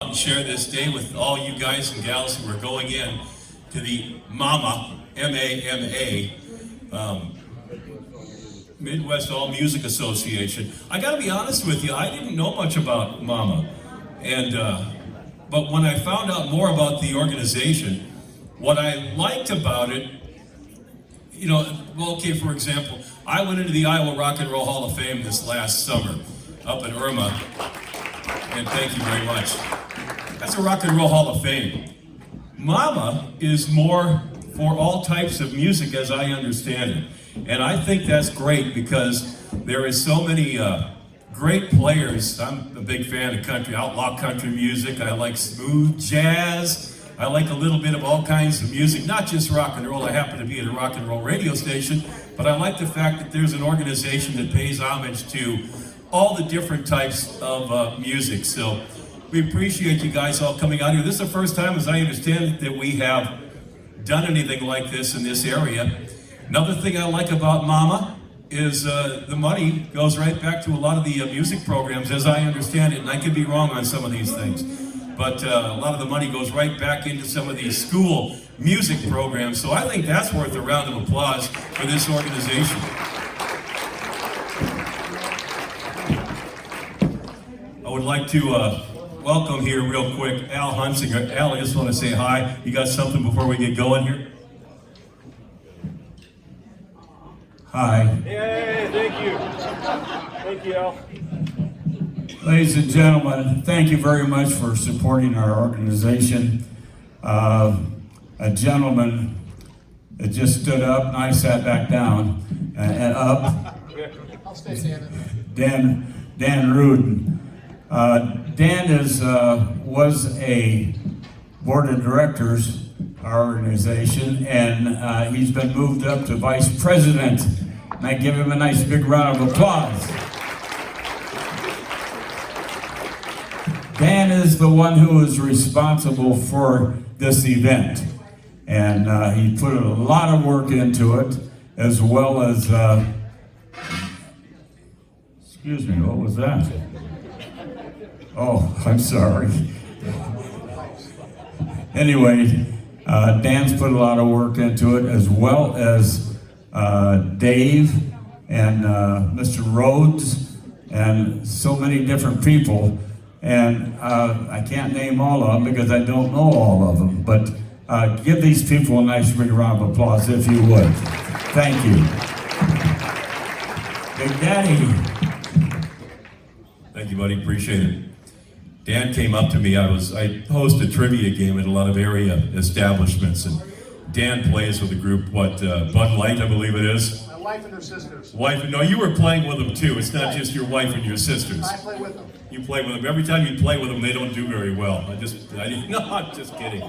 And share this day with all you guys and gals who are going in to the MAMA, M-A-M-A, Midwest All Music Association. I gotta be honest with you, I didn't know much about MAMA. And, but when I found out more about the organization, what I liked about it, you know, well, okay, for example, I went into the Iowa Rock and Roll Hall of Fame this last summer up in Irma, and thank you very much. That's a Rock and Roll Hall of Fame. MAMA is more for all types of music as I understand it. And I think that's great because there is so many great players. I'm a big fan of country, outlaw country music. I like smooth jazz. I like a little bit of all kinds of music, not just rock and roll. I happen to be at a rock and roll radio station, but I like the fact that there's an organization that pays homage to all the different types of music. So we appreciate you guys all coming out here. This is the first time, as I understand it, that we have done anything like this in this area. Another thing I like about MAMA is the money goes right back to a lot of the music programs, as I understand it, and I could be wrong on some of these things. But a lot of the money goes right back into some of these school music programs. So I think that's worth a round of applause for this organization. I would like to welcome here real quick Al Hunsinger. Al, I just want to say hi. You got something before we get going here? Hi. Hey, thank you. Thank you, Al. Ladies and gentlemen, thank you very much for supporting our organization. A gentleman that just stood up, and I sat back down and up. I'll stay standing. Dan Rudin. Dan was a board of directors, our organization, and he's been moved up to vice president. And I give him a nice big round of applause. Dan is the one who is responsible for this event, and he put a lot of work into it, as well as, excuse me, what was that? Oh, I'm sorry. Anyway, Dan's put a lot of work into it, as well as Dave and Mr. Rhodes, and so many different people. And I can't name all of them because I don't know all of them, but give these people a nice big round of applause if you would. Thank you. Big Daddy. Thank you, buddy. Appreciate it. Dan came up to me. I host a trivia game at a lot of area establishments, and Dan plays with a group, Bud Light, I believe it is. My wife and her sisters. No, you were playing with them too. It's not just your wife and your sisters. I play with them. You play with them. Every time you play with them, they don't do very well. No, I'm just kidding.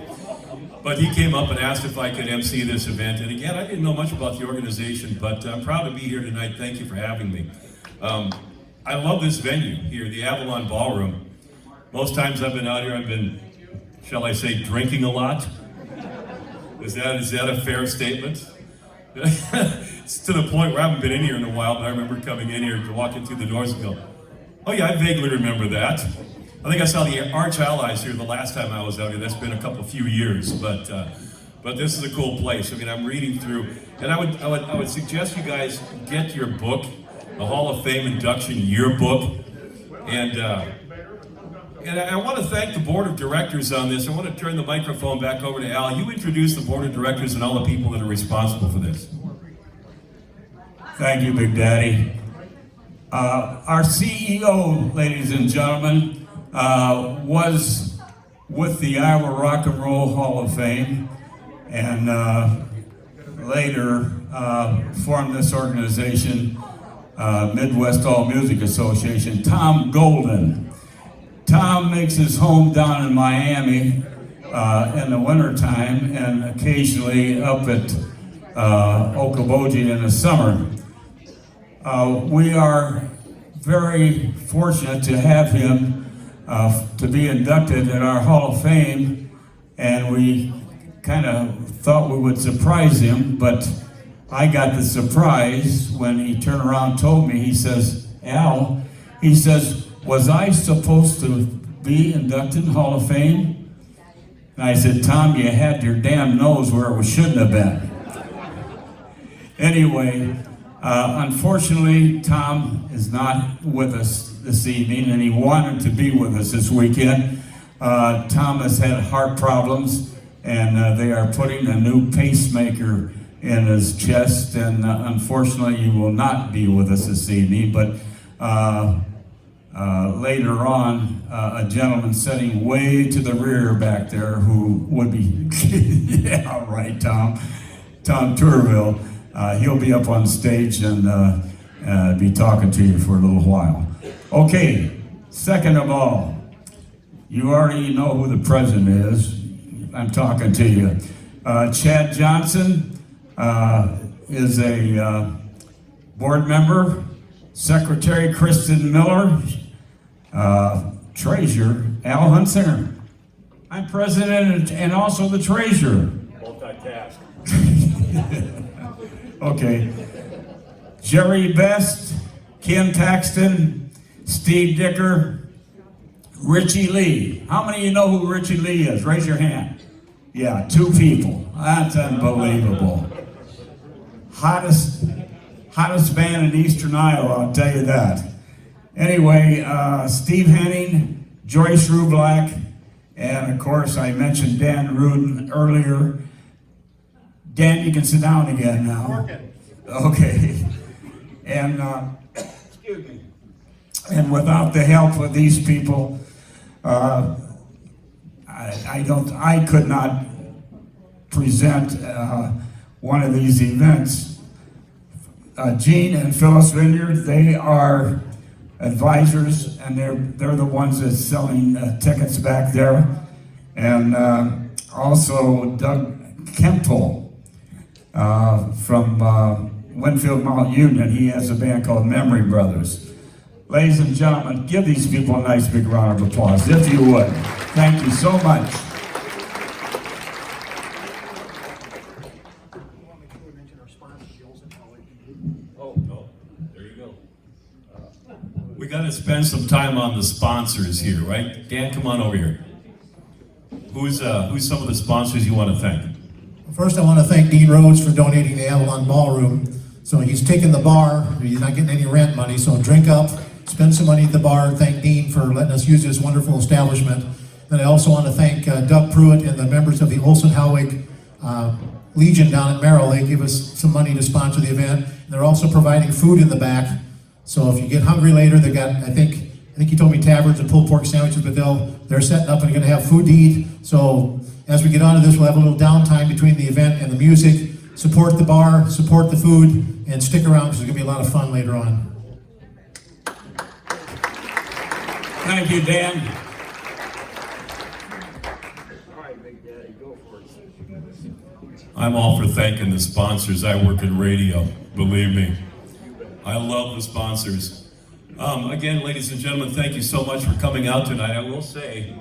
But he came up and asked if I could MC this event. And again, I didn't know much about the organization, but I'm proud to be here tonight. Thank you for having me. I love this venue here, the Avalon Ballroom. Most times I've been out here, I've been, shall I say, drinking a lot. Is that a fair statement? It's to the point where I haven't been in here in a while, but I remember coming in here, walking through the doors and go, oh yeah, I vaguely remember that. I think I saw the Arch Allies here the last time I was out here. That's been a few years, but this is a cool place. I mean, I'm reading through, and I would suggest you guys get your book, the Hall of Fame Induction Yearbook, and I want to thank the board of directors on this. I want to turn the microphone back over to Al. You introduce the board of directors and all the people that are responsible for this. Thank you, Big Daddy. Our CEO, ladies and gentlemen, was with the Iowa Rock and Roll Hall of Fame, and later formed this organization, Midwest All Music Association. Tom Golden. Tom makes his home down in Miami in the wintertime, and occasionally up at Okoboji in the summer. We are very fortunate to have him to be inducted in our Hall of Fame, and we kind of thought we would surprise him, but I got the surprise when he turned around and told me. He says, Al, he says, was I supposed to be inducted in Hall of Fame? And I said, Tom, you had your damn nose where it shouldn't have been. Anyway, unfortunately, Tom is not with us this evening, and he wanted to be with us this weekend. Tom has had heart problems, and they are putting a new pacemaker in his chest, and unfortunately, he will not be with us this evening. But later on, a gentleman sitting way to the rear back there who would be, yeah, right, Tom Turville. He'll be up on stage and be talking to you for a little while. Okay, second of all, you already know who the president is. I'm talking to you. Chad Johnson is a board member. Secretary Kristen Miller. Treasurer Al Hunsinger. I'm president and also the treasurer. Multitask. Okay. Jerry Best, Kim Taxton, Steve Dicker, Richie Lee. How many of you know who Richie Lee is? Raise your hand. Yeah, 2 people. That's unbelievable. Hottest band in Eastern Iowa, I'll tell you that. Anyway, Steve Henning, Joyce Rublack, and of course I mentioned Dan Rudin earlier. Dan, you can sit down again now. Okay. And excuse me. And without the help of these people, I could not present one of these events. Gene and Phyllis Vineyard, they are advisors, and they're the ones that's selling tickets back there. And also Doug Kempel from Winfield Mount Union. He has a band called Memory Brothers. Ladies and gentlemen, give these people a nice big round of applause, if you would. Thank you so much. Oh, no. There you go. We got to spend some time on the sponsors here, right? Dan, come on over here. Who's some of the sponsors you want to thank? First, I want to thank Dean Rhodes for donating the Avalon Ballroom. So he's taking the bar, he's not getting any rent money, so drink up, spend some money at the bar. Thank Dean for letting us use this wonderful establishment. And I also want to thank Doug Pruitt and the members of the Olson-Howig Legion down at Merrill. They give us some money to sponsor the event. And they're also providing food in the back. So if you get hungry later, they got, I think you told me taverns and pulled pork sandwiches, but they're setting up and going to have food to eat. So as we get out of this, we'll have a little downtime between the event and the music. Support the bar, support the food, and stick around because there's going to be a lot of fun later on. Thank you, Dan. All right, Big Daddy, go for it. I'm all for thanking the sponsors. I work in radio, believe me. I love the sponsors. Again, ladies and gentlemen, thank you so much for coming out tonight. I will say,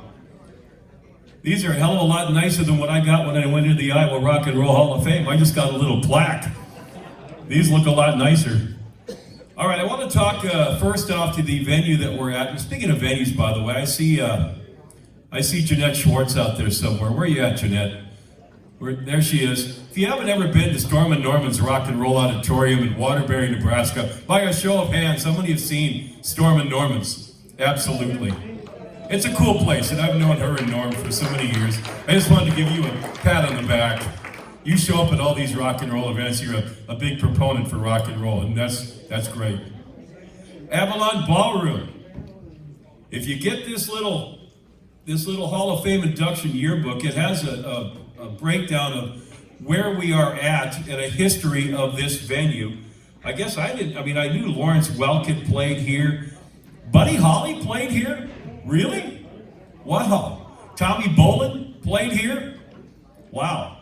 these are a hell of a lot nicer than what I got when I went into the Iowa Rock and Roll Hall of Fame. I just got a little plaque. These look a lot nicer. All right, I want to talk first off to the venue that we're at. And speaking of venues, by the way, I see Jeanette Schwartz out there somewhere. Where are you at, Jeanette? There she is. If you haven't ever been to Storm and Norman's Rock and Roll Auditorium in Waterbury, Nebraska, by a show of hands, how many have seen Storm and Norman's? Absolutely. It's a cool place, and I've known her and Norm for so many years. I just wanted to give you a pat on the back. You show up at all these rock and roll events, you're a big proponent for rock and roll, and that's great. Avalon Ballroom. If you get this little Hall of Fame induction yearbook, it has a breakdown of where we are at and a history of this venue. I guess I knew Lawrence Welk played here. Buddy Holly played here? Really? Wow. Tommy Bolin played here? Wow.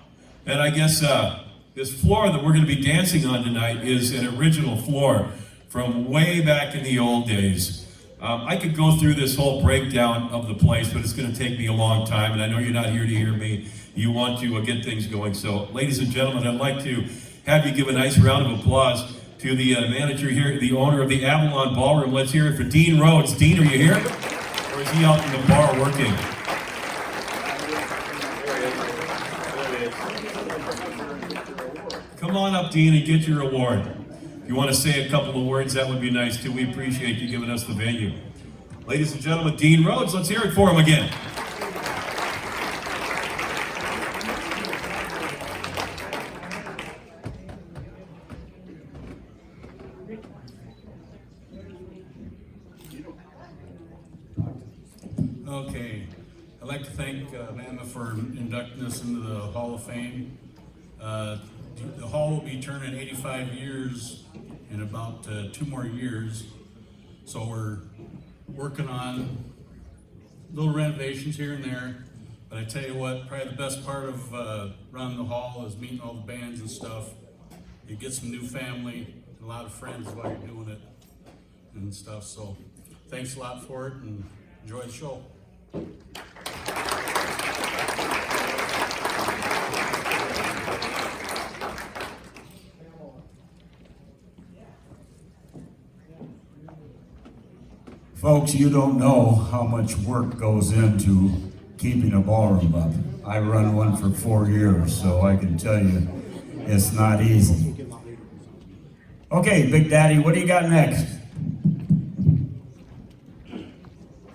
And I guess this floor that we're going to be dancing on tonight is an original floor from way back in the old days. I could go through this whole breakdown of the place, but it's going to take me a long time, and I know you're not here to hear me. You want to get things going. So, ladies and gentlemen, I'd like to have you give a nice round of applause to the manager here, the owner of the Avalon Ballroom. Let's hear it for Dean Rhodes. Dean, are you here? Or is he out in the bar working? Come on up, Dean, and get your award. If you want to say a couple of words, that would be nice too. We appreciate you giving us the venue. Ladies and gentlemen, Dean Rhodes, let's hear it for him again. Okay, I'd like to thank Amanda for inducting us into the Hall of Fame. The Hall will be turning 85 years in about 2 more years, so we're working on little renovations here and there. But I tell you what, probably the best part of running the Hall is meeting all the bands and stuff. You get some new family, a lot of friends while you're doing it and stuff. So thanks a lot for it, and enjoy the show. Folks, you don't know how much work goes into keeping a ballroom up. I run one for 4 years, so I can tell you it's not easy. Okay, Big Daddy, what do you got next?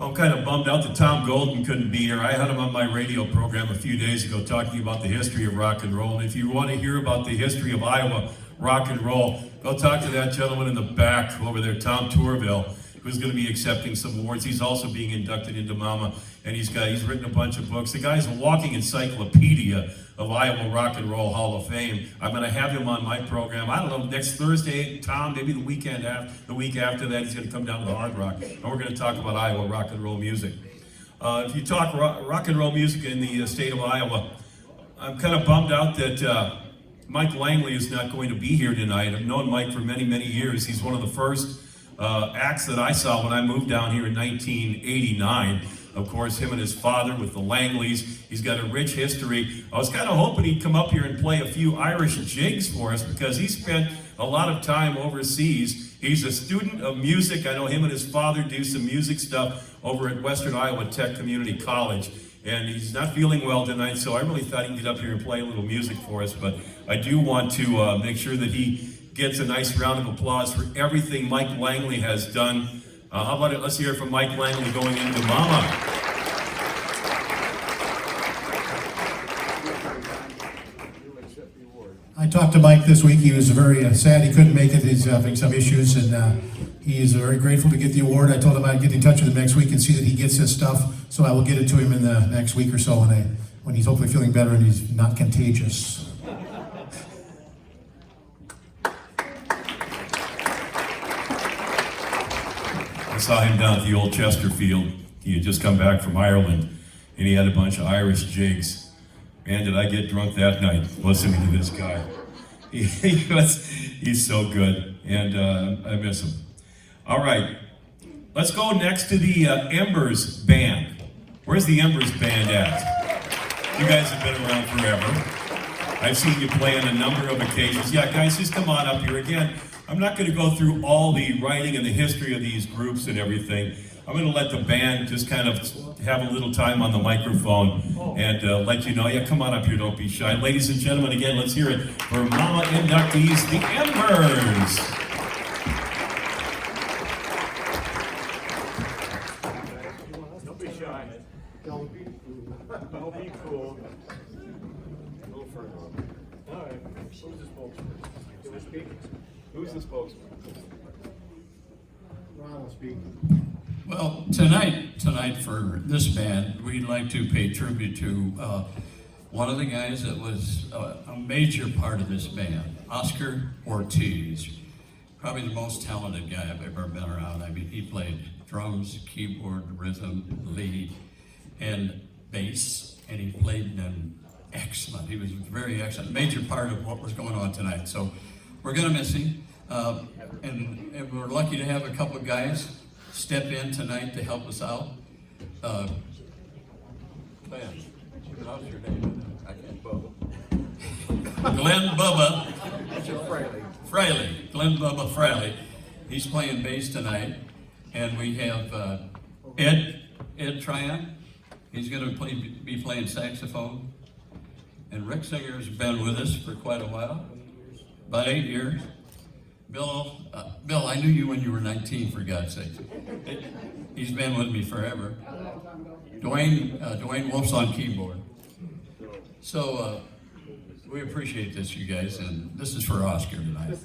I'm kind of bummed out that Tom Golden couldn't be here. I had him on my radio program a few days ago talking about the history of rock and roll. And if you want to hear about the history of Iowa rock and roll, go talk to that gentleman in the back over there, Tom Tourville, who's going to be accepting some awards. He's also being inducted into Mama, and he's written a bunch of books. The guy's a walking encyclopedia of Iowa Rock and Roll Hall of Fame. I'm going to have him on my program. I don't know, next Thursday, Tom, maybe the week after that, he's going to come down to the Hard Rock, and we're going to talk about Iowa rock and roll music. If you talk rock and roll music in the state of Iowa, I'm kind of bummed out that Mike Langley is not going to be here tonight. I've known Mike for many, many years. He's one of the first acts that I saw when I moved down here in 1989. Of course, him and his father with the Langleys. He's got a rich history. I was kind of hoping he'd come up here and play a few Irish jigs for us because he spent a lot of time overseas. He's a student of music. I know him and his father do some music stuff over at Western Iowa Tech Community College. And he's not feeling well tonight, so I really thought he'd get up here and play a little music for us. But I do want to make sure that he gets a nice round of applause for everything Mike Langley has done. How about it? Let's hear it from Mike Langley going into Mama. I talked to Mike this week. He was very sad he couldn't make it. He's having some issues, and he is very grateful to get the award. I told him I'd get in touch with him next week and see that he gets his stuff, so I will get it to him in the next week or so when he's hopefully feeling better and he's not contagious. I saw him down at the old Chesterfield. He had just come back from Ireland, and he had a bunch of Irish jigs. Man, did I get drunk that night listening to this guy. He's so good, and I miss him. All right, let's go next to the Embers Band. Where's the Embers Band at? You guys have been around forever. I've seen you play on a number of occasions. Yeah, guys, just come on up here. Again, I'm not going to go through all the writing and the history of these groups and everything. I'm going to let the band just kind of have a little time on the microphone and let you know. Yeah, come on up here, don't be shy. Ladies and gentlemen, again, let's hear it for Mama inductees, the Embers. Don't be shy. Don't be cool. A little further. All right. Who's the spokesman? Can I speak? Who's the spokesman? Ron will speak. Well, tonight for this band, we'd like to pay tribute to one of the guys that was a major part of this band, Oscar Ortiz. Probably the most talented guy I've ever been around. I mean, he played drums, keyboard, rhythm, lead, and bass, and he played them excellent. He was very excellent, major part of what was going on tonight. So we're gonna miss him, and we're lucky to have a couple of guys step in tonight to help us out. How's your name? I can't Bubba. Glenn Bubba. Fraley. Glenn Bubba Fraley. He's playing bass tonight. And we have Ed Ed Tryon. He's going to be playing saxophone. And Rick Singer's been with us for quite a while, about 8 years. Bill, I knew you when you were 19, for God's sake. He's been with me forever. Dwayne Wolf's on keyboard. So we appreciate this, you guys, and this is for Oscar tonight.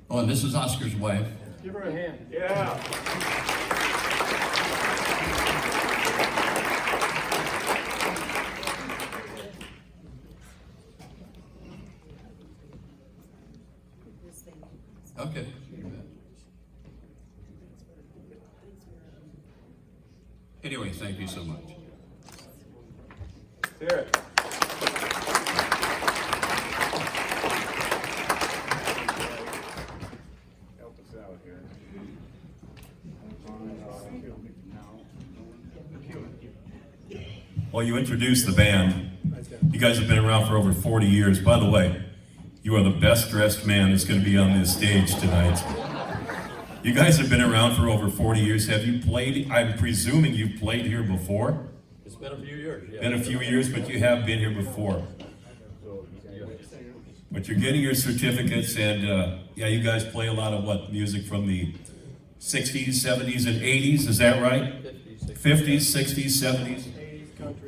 Oh, and this is Oscar's wife. Give her a hand. Yeah. Okay. Anyway, thank you so much. Hear it. Help us out here. Well, you introduced the band. You guys have been around for over 40 years. By the way, you are the best dressed man that's going to be on this stage tonight. You guys have been around for over 40 years. Have you played? I'm presuming you've played here before. It's been a few years, yeah. Been a few years, but you have been here before. But you're getting your certificates, and yeah, you guys play a lot of what music from the 60s, 70s, and 80s. Is that right? 50s, 60s, 70s.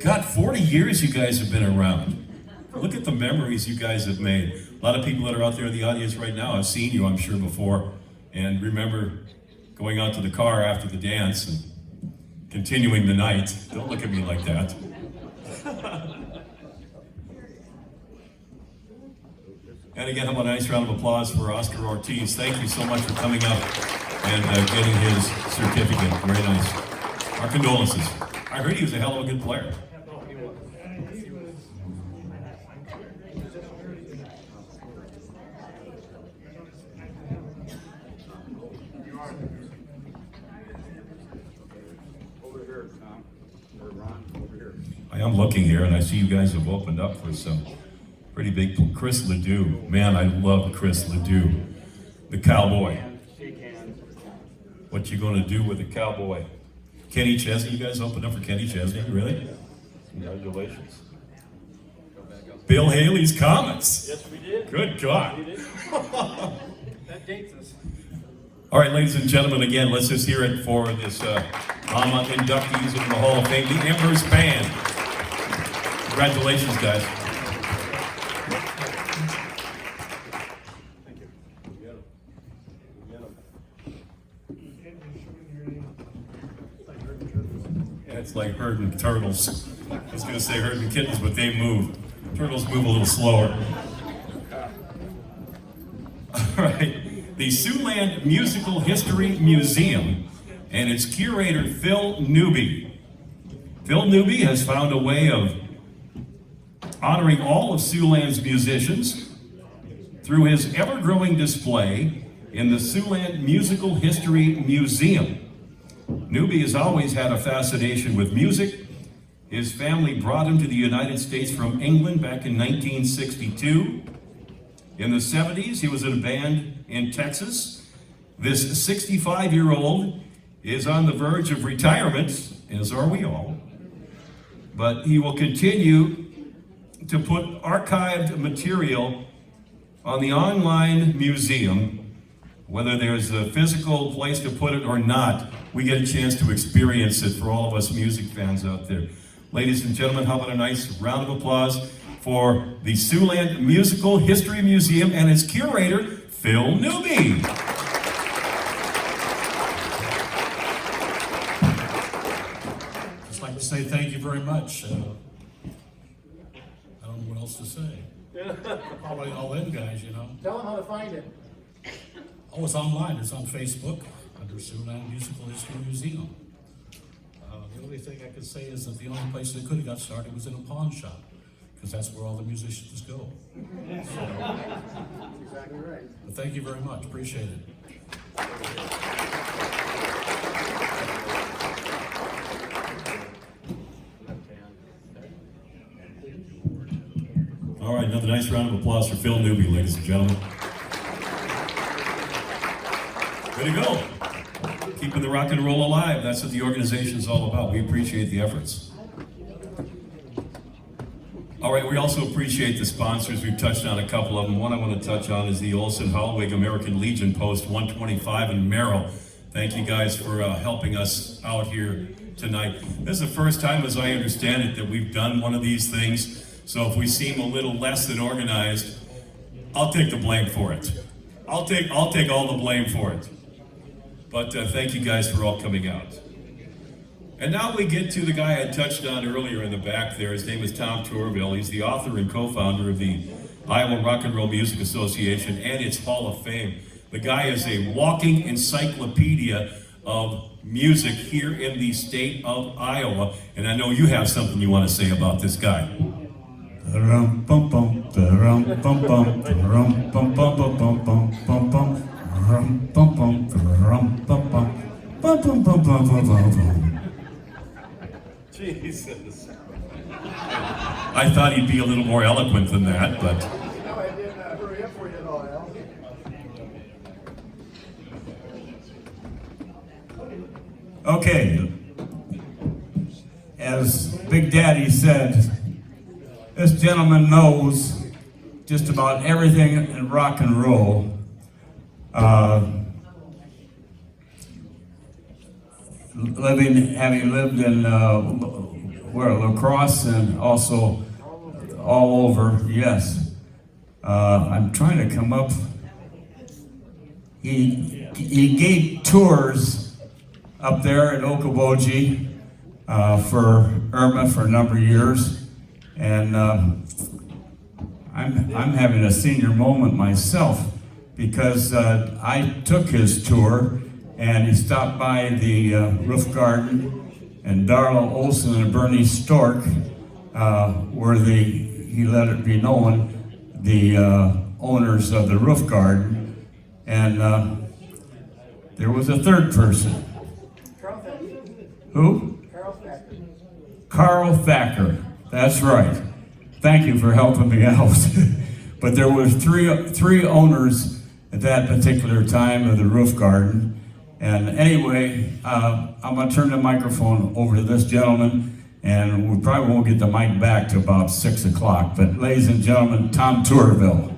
God, 40 years you guys have been around. Look at the memories you guys have made. A lot of people that are out there in the audience right now have seen you, I'm sure, before, and remember going out to the car after the dance and continuing the night. Don't look at me like that. And again, how about a nice round of applause for Oscar Ortiz. Thank you so much for coming up and getting his certificate. Very nice. Our condolences. I heard he was a hell of a good player. Over here, Tom. Or Ron, over here. I am looking here, and I see you guys have opened up for some pretty big. Chris Ledoux. Man, I love Chris Ledoux. The cowboy. Shake hands. What you gonna do with the cowboy? Kenny Chesney, you guys opened up for Kenny Chesney, really? Congratulations. Bill Haley's Comets. Yes, we did. Good God. We did. That dates us. All right, ladies and gentlemen, again, let's just hear it for this Mama inductees in the Hall of Fame, the Embers Band. Congratulations, guys. Thank you. Get him. Get him. It's like herding turtles. I was going to say herding kittens, but they move. Turtles move a little slower. All right. The Siouxland Musical History Museum and its curator, Phil Newby. Phil Newby has found a way of honoring all of Siouxland's musicians through his ever-growing display in the Siouxland Musical History Museum. Newby has always had a fascination with music. His family brought him to the United States from England back in 1962. In the 70s, he was in a band in Texas. This 65-year-old is on the verge of retirement, as are we all. But he will continue to put archived material on the online museum, whether there's a physical place to put it or not. We get a chance to experience it for all of us music fans out there. Ladies and gentlemen, how about a nice round of applause for the Siouxland Musical History Museum and its curator, Phil Newby. Just like to say thank you very much. I don't know what else to say. Probably all them guys, you know. Tell them how to find it. Oh, it's online. It's on Facebook under Siouxland Musical History Museum. The only thing I could say is that the only place they could have got started was in a pawn shop, because that's where all the musicians go. Exactly right. But thank you very much. Appreciate it. All right, another nice round of applause for Phil Newby, ladies and gentlemen. Way to go. keeping the rock and roll alive. That's what the organization is all about. We appreciate the efforts. All right, we also appreciate the sponsors. We've touched on a couple of them. One I want to touch on is the Olson Hallwig American Legion Post 125 in Merrill. Thank you guys for helping us out here tonight. This is the first time, as I understand it, that we've done one of these things. So if we seem a little less than organized, I'll take the blame for it. I'll take all the blame for it. But thank you guys for all coming out. And now we get to the guy I touched on earlier in the back there. His name is Tom Tourville. He's the author and co-founder of the Iowa Rock and Roll Music Association and its Hall of Fame. The guy is a walking encyclopedia of music here in the state of Iowa. And I know you have something you want to say about this guy. Rum bum bum, rum bum bum, rum bum bum bum bum bum bum, rum bum bum, rum bum bum, bum bum bum bum bum bum. Jesus. I thought he'd be a little more eloquent than that, but. No, I did not hurry up for you at all, Al. Okay, as Big Daddy said, this gentleman knows just about everything in rock and roll. Having lived in La Crosse and also all over, yes. I'm trying to come up. He gave tours up there at Okoboji for Irma for a number of years, and I'm having a senior moment myself because I took his tour, and he stopped by the Roof Garden, and Darla Olson and Bernie Stork were he let it be known, the owners of the Roof Garden, and there was a third person. Who? Carl Thacker. That's right. Thank you for helping me out. But there was three owners at that particular time of the Roof Garden. And anyway, I'm going to turn the microphone over to this gentleman, and we probably won't get the mic back to about 6 o'clock. But ladies and gentlemen, Tom Tourville.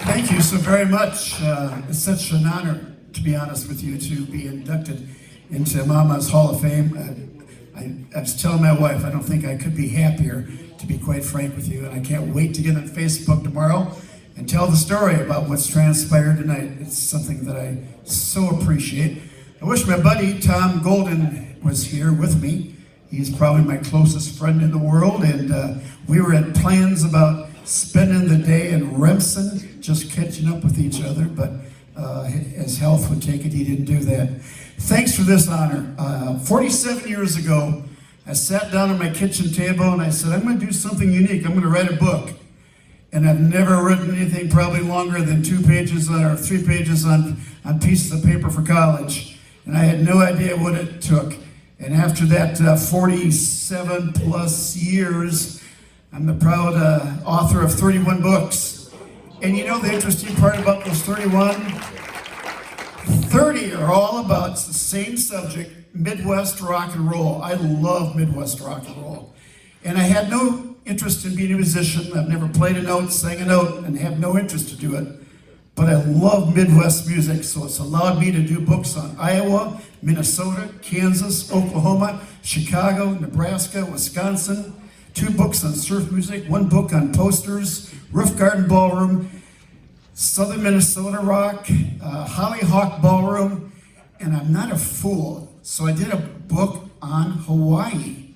Thank you so very much. It's such an honor, to be honest with you, to be inducted into Mama's Hall of Fame. I was telling my wife, I don't think I could be happier, to be quite frank with you, and I can't wait to get on Facebook tomorrow and tell the story about what's transpired tonight. It's something that I so appreciate. I wish my buddy Tom Golden was here with me. He's probably my closest friend in the world, and we were at plans about spending the day in Remsen, just catching up with each other, but as health would take it, he didn't do that. Thanks for this honor. 47 years ago, I sat down at my kitchen table and I said, I'm going to do something unique. I'm going to write a book. And I've never written anything probably longer than 2 pages or 3 pages on pieces of paper for college. And I had no idea what it took. And after that 47 plus years, I'm the proud author of 31 books. And you know the interesting part about those 31? 30 are all about the same subject, Midwest rock and roll. I love Midwest rock and roll. And I had no interest in being a musician. I've never played a note, sang a note, and have no interest to do it. But I love Midwest music, so it's allowed me to do books on Iowa, Minnesota, Kansas, Oklahoma, Chicago, Nebraska, Wisconsin, 2 books on surf music, 1 book on posters, Roof Garden Ballroom, Southern Minnesota Rock, Hollyhock Ballroom, and I'm not a fool, so I did a book on Hawaii.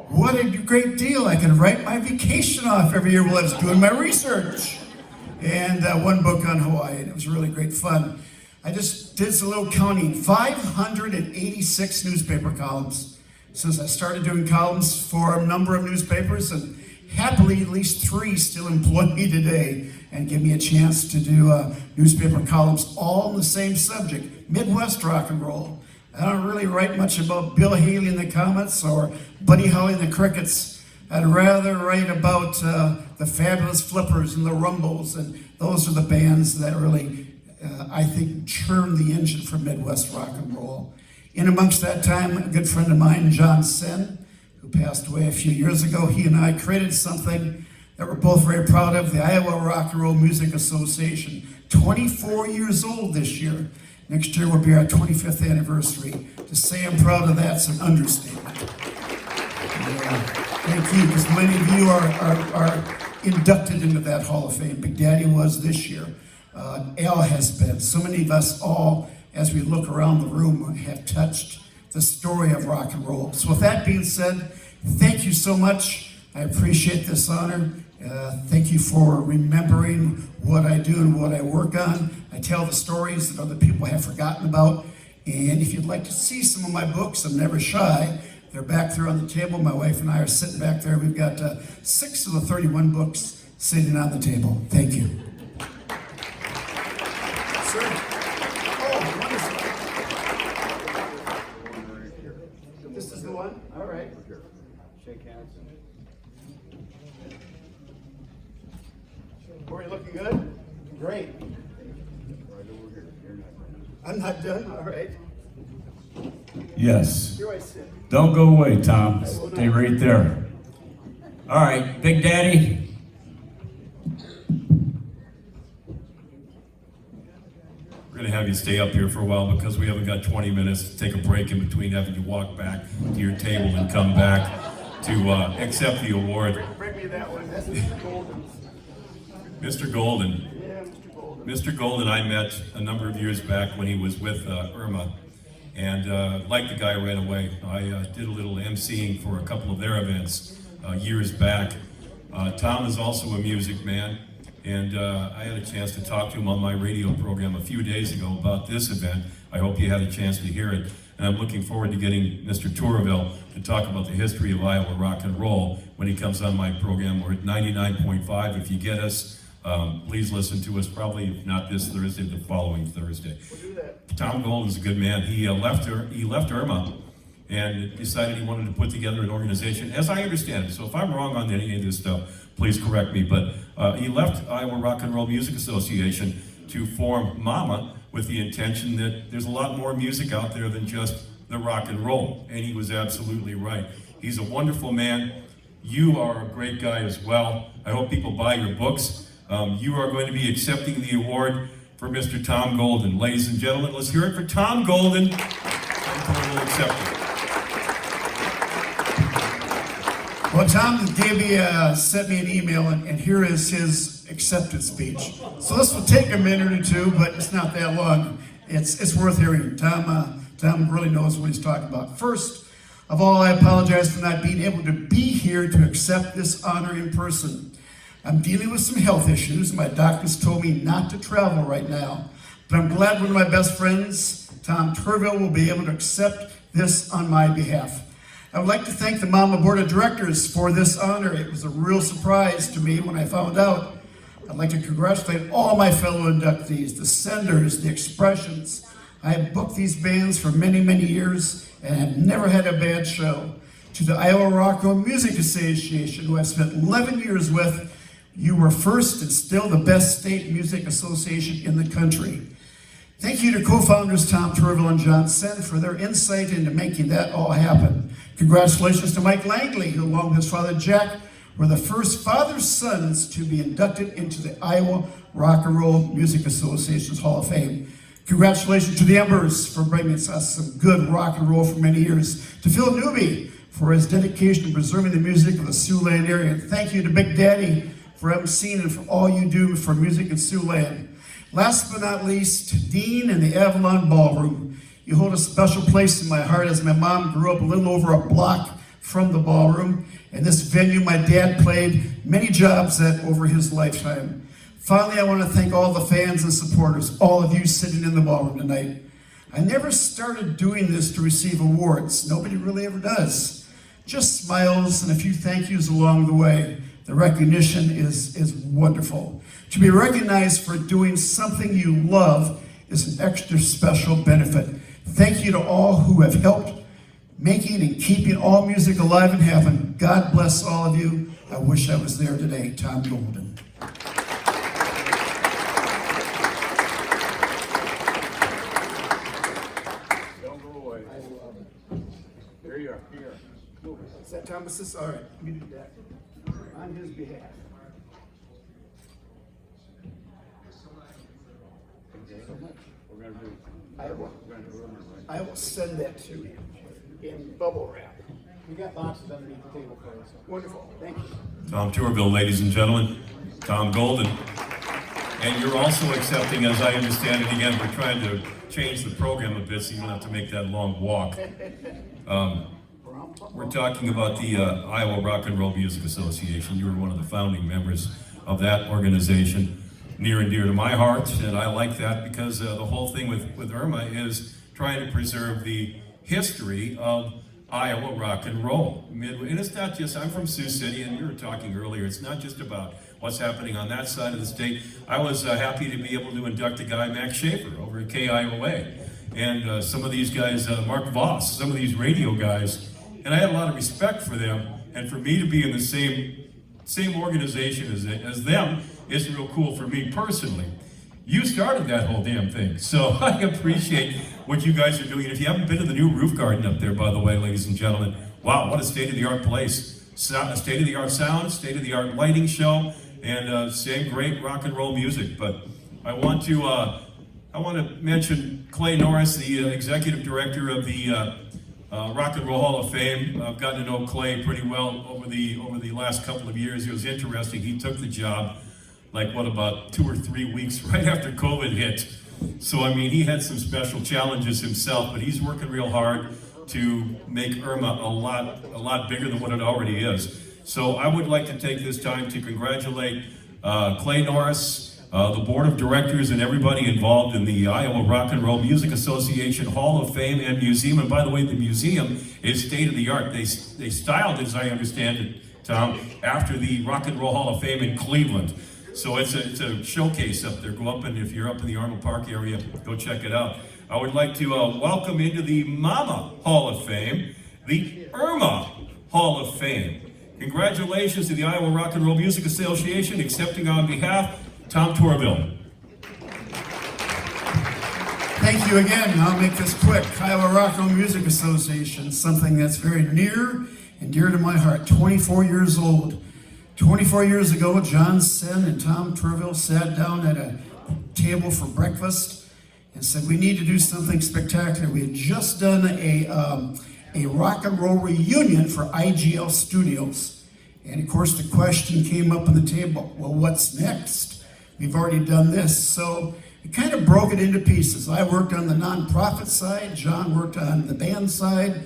What a great deal. I can write my vacation off every year while I was doing my research. And 1 book on Hawaii, and it was really great fun. I just did some little counting, 586 newspaper columns since I started doing columns for a number of newspapers, and happily at least 3 still employ me today and give me a chance to do newspaper columns all on the same subject, Midwest rock and roll. I don't really write much about Bill Haley and the Comets or Buddy Holly and the Crickets. I'd rather write about the Fabulous Flippers and the Rumbles, and those are the bands that really, I think, churned the engine for Midwest rock and roll. In amongst that time, a good friend of mine, John Sen, who passed away a few years ago, he and I created something that we're both very proud of, the Iowa Rock and Roll Music Association. 24 years old this year. Next year will be our 25th anniversary. To say I'm proud of that's an understatement. Thank you, because many of you are inducted into that Hall of Fame. Big Daddy was this year. Al has been. So many of us all, as we look around the room, have touched the story of rock and roll. So with that being said, thank you so much. I appreciate this honor. Thank you for remembering what I do and what I work on. I tell the stories that other people have forgotten about. And if you'd like to see some of my books, I'm never shy. They're back there on the table. My wife and I are sitting back there. We've got 6 of the 31 books sitting on the table. Thank you. Sir? Oh, wonderful. This is the one? All right. Shake hands. Corey, looking good? Great. I'm not done? All right. Yes. Here I sit. Don't go away, Tom. Stay right there. All right, Big Daddy. We're going to have you stay up here for a while because we haven't got 20 minutes to take a break in between having you walk back to your table and come back to accept the award. Bring me that one. That's Mr. Golden. Mr. Golden. Yeah, Mr. Golden. Mr. Golden I met a number of years back when he was with Irma, and liked the guy right away. I did a little emceeing for a couple of their events years back. Tom is also a music man, and I had a chance to talk to him on my radio program a few days ago about this event. I hope you had a chance to hear it, and I'm looking forward to getting Mr. Tourville to talk about the history of Iowa rock and roll when he comes on my program. We're at 99.5. If you get us, please listen to us, probably if not this Thursday, the following Thursday. We'll do that. Tom Golden's a good man. He left Irma and decided he wanted to put together an organization, as I understand it. So if I'm wrong on any of this stuff, please correct me. But he left Iowa Rock and Roll Music Association to form MAMA with the intention that there's a lot more music out there than just the rock and roll. And he was absolutely right. He's a wonderful man. You are a great guy as well. I hope people buy your books. You are going to be accepting the award for Mr. Tom Golden. Ladies and gentlemen, let's hear it for Tom Golden. Tom will accept it. Well, Tom sent me an email, and here is his acceptance speech. So this will take a minute or two, but it's not that long. It's worth hearing. Tom really knows what he's talking about. First of all, I apologize for not being able to be here to accept this honor in person. I'm dealing with some health issues. My doctors told me not to travel right now. But I'm glad one of my best friends, Tom Tourville, will be able to accept this on my behalf. I would like to thank the MAMA Board of Directors for this honor. It was a real surprise to me when I found out. I'd like to congratulate all my fellow inductees, the Senders, the Expressions. I have booked these bands for many, many years and have never had a bad show. To the Iowa Rock and Roll Music Association, who I've spent 11 years with, you were first and still the best state music association in the country. Thank you to co-founders Tom Tourville and John Sen for their insight into making that all happen. Congratulations to Mike Langley, who along with his father Jack were the first father-sons to be inducted into the Iowa Rock and Roll Music Association's Hall of Fame. Congratulations to the Embers for bringing us some good rock and roll for many years. To Phil Newby for his dedication to preserving the music of the Siouxland area. And thank you to Big Daddy for emceeing and for all you do for music in Siouxland. Last but not least, Dean and the Avalon Ballroom. You hold a special place in my heart as my mom grew up a little over a block from the ballroom. And this venue my dad played many jobs at over his lifetime. Finally, I want to thank all the fans and supporters, all of you sitting in the ballroom tonight. I never started doing this to receive awards. Nobody really ever does. Just smiles and a few thank yous along the way. The recognition is wonderful. To be recognized for doing something you love is an extra special benefit. Thank you to all who have helped making and keeping all music alive and happen. God bless all of you. I wish I was there today. Tom Golden. Don't go away. There you are. Here. Is that Thomas's? All right, let me do that on his behalf. So much. We're gonna do. We're gonna do rumors, right? I will send that to you in bubble wrap. We got boxes underneath the table for us. Wonderful, thank you. Tom Tourville, ladies and gentlemen, Tom Golden. And you're also accepting, as I understand it, again, we're trying to change the program a bit so you don't have to make that long walk. We're talking about the Iowa Rock and Roll Music Association. You were one of the founding members of that organization, near and dear to my heart, and I like that because the whole thing with Irma is trying to preserve the history of Iowa rock and roll. And it's not just, I'm from Sioux City, and you were talking earlier, it's not just about what's happening on that side of the state. I was happy to be able to induct a guy, Max Schaefer, over at KIOA. And some of these guys, Mark Voss, some of these radio guys, and I had a lot of respect for them. And for me to be in the same organization as them is real cool for me personally. You started that whole damn thing, so I appreciate what you guys are doing. And if you haven't been to the new roof garden up there, by the way, ladies and gentlemen, wow, what a state-of-the-art place. State-of-the-art sound, state-of-the-art lighting show, and same great rock and roll music. But I want to mention Clay Norris, the executive director of the Rock and Roll Hall of Fame. I've gotten to know Clay pretty well over the last couple of years. It was interesting. He took the job about 2 or 3 weeks right after COVID hit. So I mean, he had some special challenges himself, but he's working real hard to make Irma a lot bigger than what it already is. So I would like to take this time to congratulate Clay Norris, the board of directors, and everybody involved in the Iowa Rock and Roll Music Association Hall of Fame and Museum. And by the way, the museum is state-of-the-art. They styled it, as I understand it, Tom, after the Rock and Roll Hall of Fame in Cleveland. So it's a showcase up there. Go up, and if you're up in the Arnold Park area, go check it out. I would like to welcome into the Mama Hall of Fame, the Irma Hall of Fame. Congratulations to the Iowa Rock and Roll Music Association, accepting on behalf, Tom Tourville. Thank you again. I'll make this quick. Iowa Rock and Roll Music Association, something that's very near and dear to my heart. 24 years old. 24 years ago, John Sen and Tom Tourville sat down at a table for breakfast and said, we need to do something spectacular. We had just done a rock and roll reunion for IGL Studios. And of course, the question came up on the table, well, what's next? We've already done this. So we kind of broke it into pieces. I worked on the nonprofit side, John worked on the band side,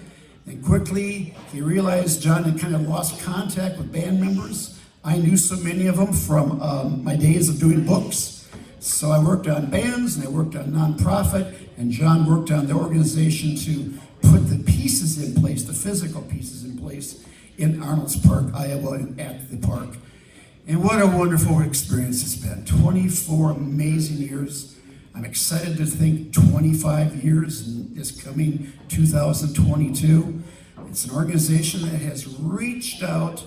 and quickly he realized John had kind of lost contact with band members. I knew so many of them from my days of doing books. So I worked on bands and I worked on nonprofit, and John worked on the organization to put the pieces in place, the physical pieces in place in Arnold's Park, Iowa, and at the park. And what a wonderful experience it's been. 24 amazing years. I'm excited to think 25 years in this coming 2022. It's an organization that has reached out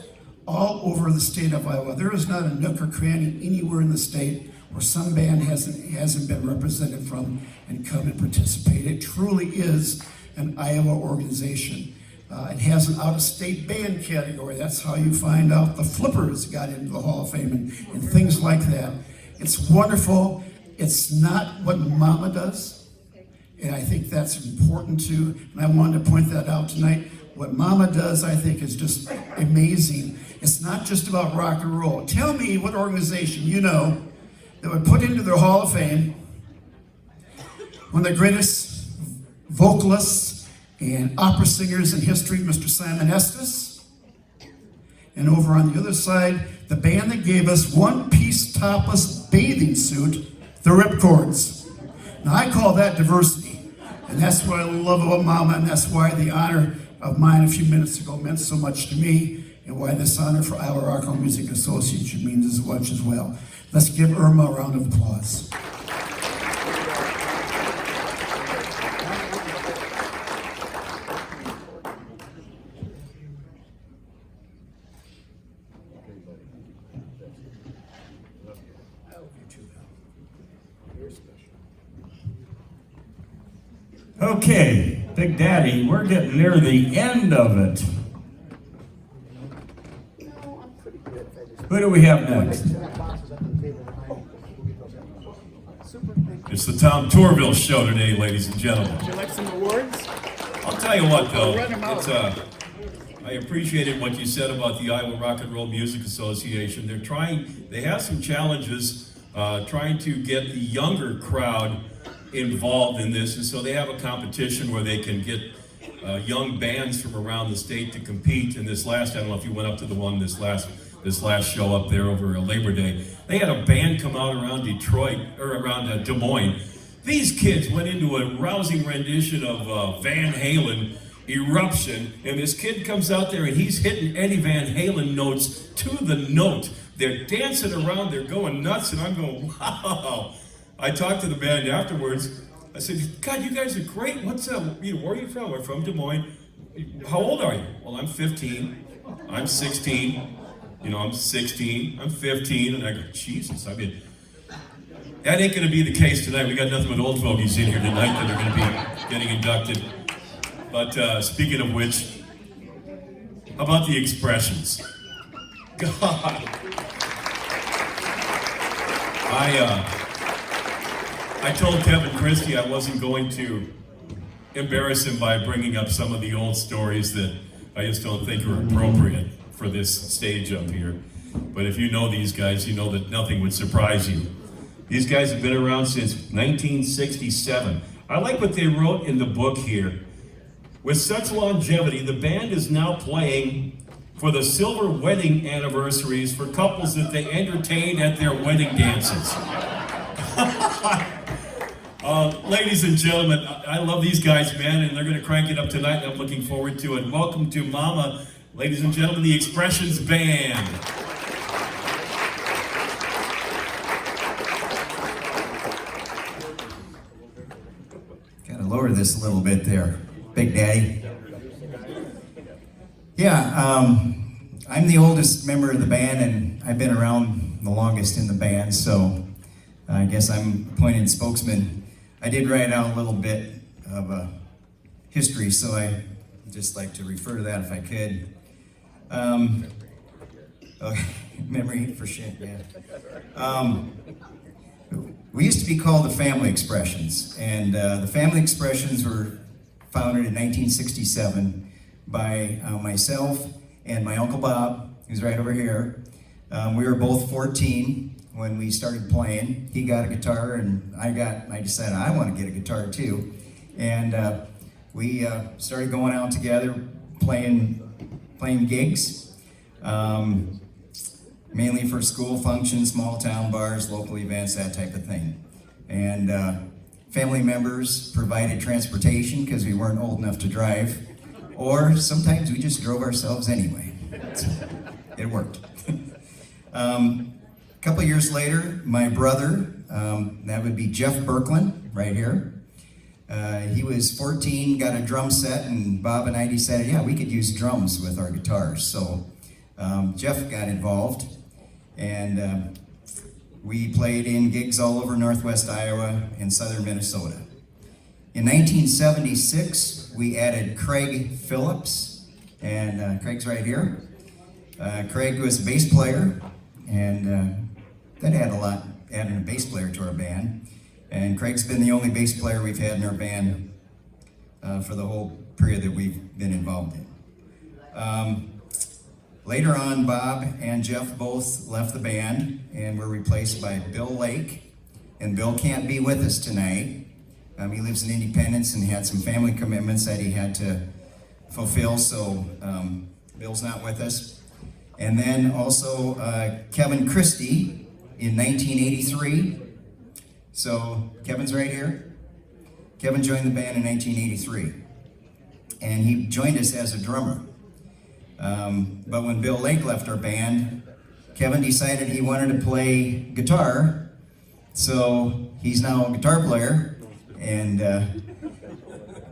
all over the state of Iowa. There is not a nook or cranny anywhere in the state where some band hasn't been represented from and come and participate. It truly is an Iowa organization. It has an out-of-state band category. That's how you find out the Flippers got into the Hall of Fame and things like that. It's wonderful. It's not what Mama does, and I think that's important too, and I wanted to point that out tonight. What Mama does, I think, is just amazing. It's not just about rock and roll. Tell me what organization you know that would put into their Hall of Fame one of the greatest vocalists and opera singers in history, Mr. Simon Estes. And over on the other side, the band that gave us one-piece topless bathing suit, the Ripcords. Now I call that diversity. And that's what I love about Mama, and that's why the honor of mine a few minutes ago meant so much to me, and why this honor for Iowa Rock and Roll Music Association means as much as well. Let's give Irma a round of applause. Okay, Big Daddy, we're getting near the end of it. Who do we have next? It's the Tom Tourville Show today, ladies and gentlemen. Would you like some awards? I'll tell you what, though, Run 'em out. it's I appreciated what you said about the Iowa Rock and Roll Music Association. They have some challenges trying to get the younger crowd involved in this, and so they have a competition where they can get young bands from around the state to compete. In this last, I don't know if you went up to the one this last show up there over Labor Day. They had a band come out around Detroit, or around Des Moines. These kids went into a rousing rendition of Van Halen, Eruption, and this kid comes out there and he's hitting Eddie Van Halen notes to the note. They're dancing around, they're going nuts, and I'm going, wow. I talked to the band afterwards. I said, God, you guys are great. What's up? Where are you from? We're from Des Moines. How old are you? Well, I'm 15. I'm 16. I'm 16. I'm 15. And I go, Jesus, that ain't going to be the case tonight. We got nothing but old fogies in here tonight that are going to be getting inducted. But speaking of which, how about the expressions? God. I told Kevin Christie I wasn't going to embarrass him by bringing up some of the old stories that I just don't think are appropriate for this stage up here. But if you know these guys, you know that nothing would surprise you. These guys have been around since 1967. I like what they wrote in the book here. With such longevity, the band is now playing for the silver wedding anniversaries for couples that they entertain at their wedding dances. Ladies and gentlemen, I love these guys, man, and they're going to crank it up tonight, and I'm looking forward to it. Welcome to Mama, ladies and gentlemen, the Expressions Band. Gotta lower this a little bit there, Big Daddy. Yeah, I'm the oldest member of the band, and I've been around the longest in the band, so I guess I'm appointed spokesman. I did write out a little bit of a history, so I just like to refer to that if I could. Okay, memory for shit, yeah. We used to be called the Family Expressions, and the Family Expressions were founded in 1967 by myself and my Uncle Bob, who's right over here. We were both 14 when we started playing. He got a guitar, and I decided I want to get a guitar too. And we started going out together, playing gigs, mainly for school functions, small town bars, local events, that type of thing. And family members provided transportation because we weren't old enough to drive, or sometimes we just drove ourselves anyway. It worked. A couple years later, my brother, that would be Jeff Berkland, right here. He was 14, got a drum set, and Bob and I decided, yeah, we could use drums with our guitars. So Jeff got involved, and we played in gigs all over northwest Iowa and southern Minnesota. In 1976, we added Craig Phillips, and Craig's right here. Craig was a bass player, and that added a lot, adding a bass player to our band. And Craig's been the only bass player we've had in our band for the whole period that we've been involved in. Later on, Bob and Jeff both left the band and were replaced by Bill Lake. And Bill can't be with us tonight. He lives in Independence and had some family commitments that he had to fulfill, so Bill's not with us. And then also Kevin Christie in 1983. So Kevin's right here. Kevin joined the band in 1983. And he joined us as a drummer. But when Bill Lake left our band, Kevin decided he wanted to play guitar. So he's now a guitar player, and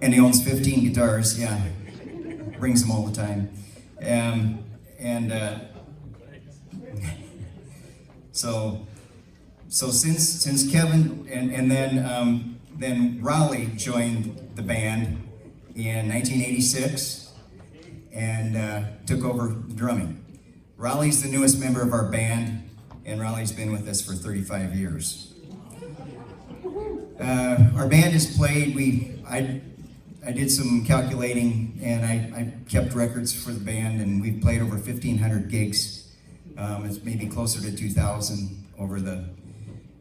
he owns 15 guitars. Yeah, brings them all the time. So since Kevin and then then Raleigh joined the band in 1986 and took over drumming. Raleigh's the newest member of our band, and Raleigh's been with us for 35 years. Our band has played, I did some calculating, and I kept records for the band, and we've played over 1,500 gigs. It's maybe closer to 2,000 over the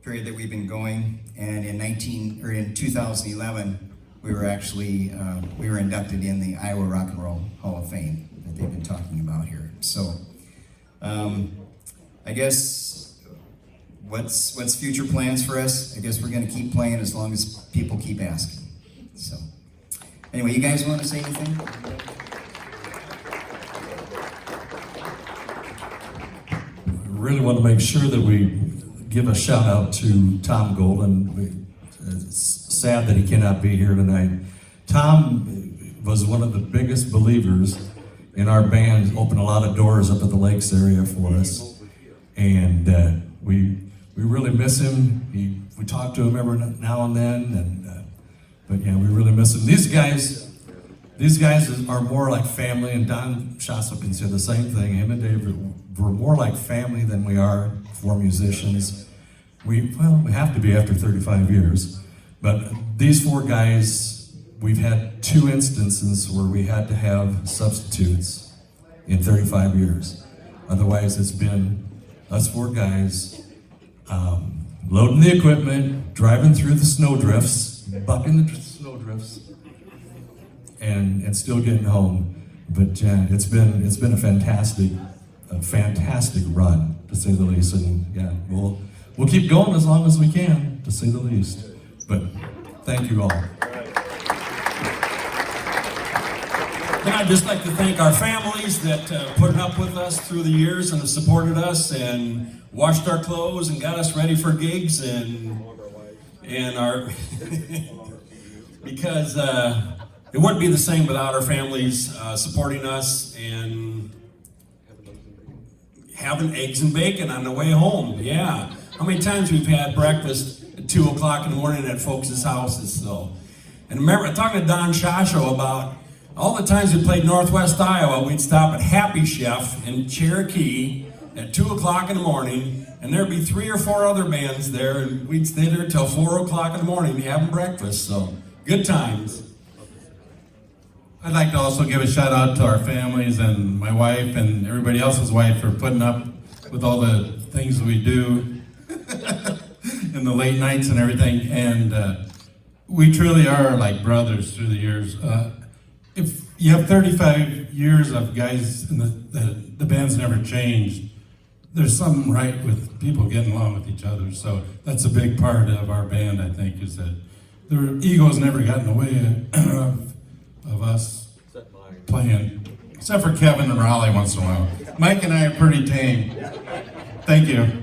period that we've been going. And in 2011, we were actually we were inducted in the Iowa Rock and Roll Hall of Fame that they've been talking about here. So, I guess what's future plans for us? I guess we're going to keep playing as long as people keep asking. So. Anyway, you guys want to say anything? I really want to make sure that we give a shout out to Tom Golden. It's sad that he cannot be here tonight. Tom was one of the biggest believers in our band, opened a lot of doors up at the Lakes area for us. And we really miss him. We talk to him every now and then, but yeah, we really miss him. These guys are more like family, and Don Shasso can say the same thing. Him and Dave, we're more like family than we are for musicians. We have to be after 35 years. But these four guys, we've had 2 instances where we had to have substitutes in 35 years. Otherwise, it's been us 4 guys loading the equipment, driving through the snowdrifts, bucking the snowdrifts, and still getting home. But it's been a fantastic run, to say the least. And yeah, we'll keep going as long as we can, to say the least. But thank you all. And I'd just like to thank our families that put up with us through the years and have supported us and washed our clothes and got us ready for gigs and our because it wouldn't be the same without our families supporting us and having eggs and bacon on the way home. Yeah, how many times we've had breakfast at 2 o'clock in the morning at folks' houses. So, and remember talking to Don Shasho about all the times we played Northwest Iowa, we'd stop at Happy Chef in Cherokee at 2 o'clock in the morning, and there'd be 3 or 4 other bands there, and we'd stay there till 4 o'clock in the morning having breakfast. So, good times. I'd like to also give a shout out to our families and my wife and everybody else's wife for putting up with all the things we do in the late nights and everything. And we truly are like brothers through the years. If you have 35 years of guys and the band's never changed, there's something right with people getting along with each other. So that's a big part of our band, I think, is that their egos never got in the way of us playing, except for Kevin and Raleigh once in a while. Mike and I are pretty tame. Thank you.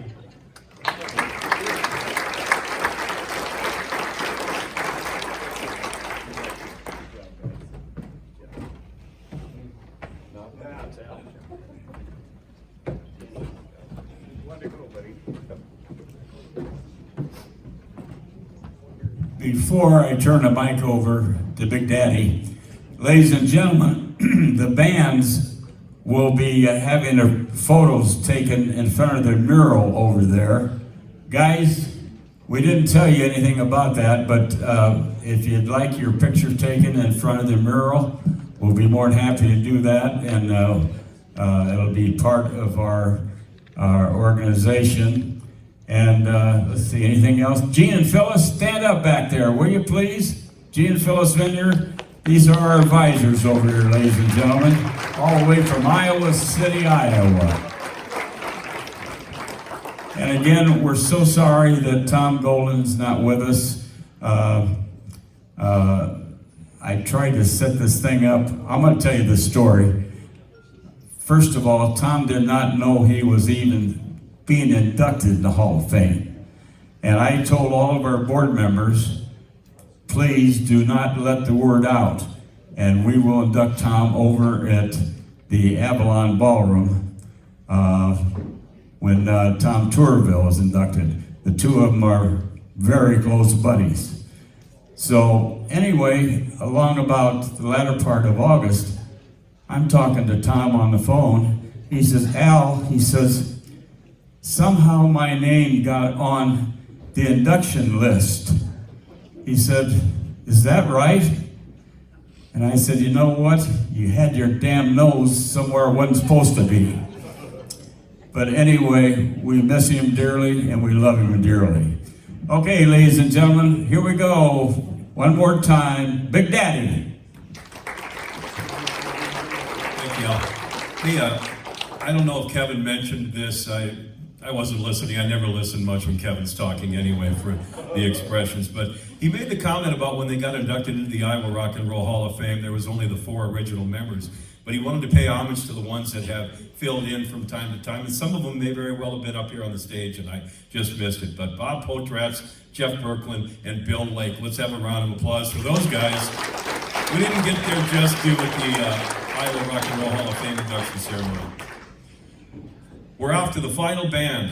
Before I turn the mic over to Big Daddy, ladies and gentlemen, the bands will be having their photos taken in front of the mural over there. Guys, we didn't tell you anything about that, but if you'd like your picture taken in front of the mural, we'll be more than happy to do that, and it'll be part of our organization. And let's see, anything else? Gene and Phyllis, stand up back there, will you please? Gene and Phyllis Vineyard, these are our advisors over here, ladies and gentlemen, all the way from Iowa City, Iowa. And again, we're so sorry that Tom Golden's not with us. I tried to set this thing up. I'm going to tell you the story. First of all, Tom did not know he was even being inducted in the Hall of Fame. And I told all of our board members, please do not let the word out. And we will induct Tom over at the Avalon Ballroom when Tom Tourville is inducted. The two of them are very close buddies. So anyway, along about the latter part of August, I'm talking to Tom on the phone. He says, Al, he says, somehow my name got on the induction list. He said, is that right? And I said, you know what? You had your damn nose somewhere it wasn't supposed to be. But anyway, we miss him dearly and we love him dearly. Okay, ladies and gentlemen, here we go. One more time, Big Daddy. Thank you, Al. Hey, I don't know if Kevin mentioned this. I wasn't listening. I never listen much when Kevin's talking anyway for the expressions. But he made the comment about when they got inducted into the Iowa Rock and Roll Hall of Fame, there was only the 4 original members. But he wanted to pay homage to the ones that have filled in from time to time. And some of them may very well have been up here on the stage, and I just missed it. But Bob Potratz, Jeff Berklin, and Bill Lake. Let's have a round of applause for those guys. We didn't get there just due with the Iowa Rock and Roll Hall of Fame induction ceremony. We're off to the final band,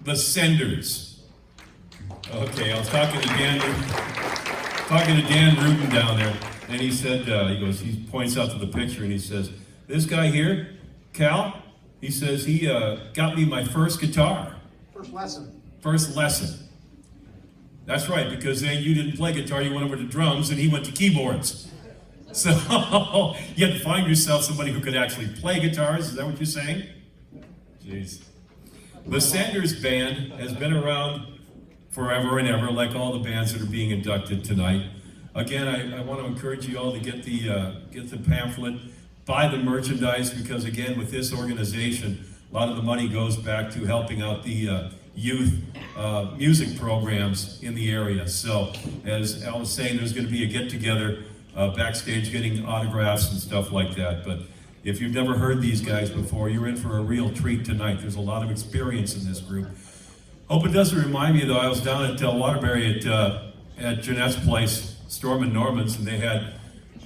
the Senders. Okay, I was talking to Dan Rubin down there, and he said, he points out to the picture, and he says, this guy here, Cal, he says, he got me my first guitar. First lesson. That's right, because then you didn't play guitar, you went over to drums, and he went to keyboards. So you had to find yourself somebody who could actually play guitars. Is that what you're saying? Jeez. The Sanders Band has been around forever and ever, like all the bands that are being inducted tonight. Again, I want to encourage you all to get the pamphlet, buy the merchandise, because again, with this organization, a lot of the money goes back to helping out the youth music programs in the area. So, as Al was saying, there's going to be a get-together backstage, getting autographs and stuff like that. But if you've never heard these guys before, you're in for a real treat tonight. There's a lot of experience in this group. Hope it doesn't remind me, though, I was down at Waterbury at Jeanette's place, Storm and Norman's, and they had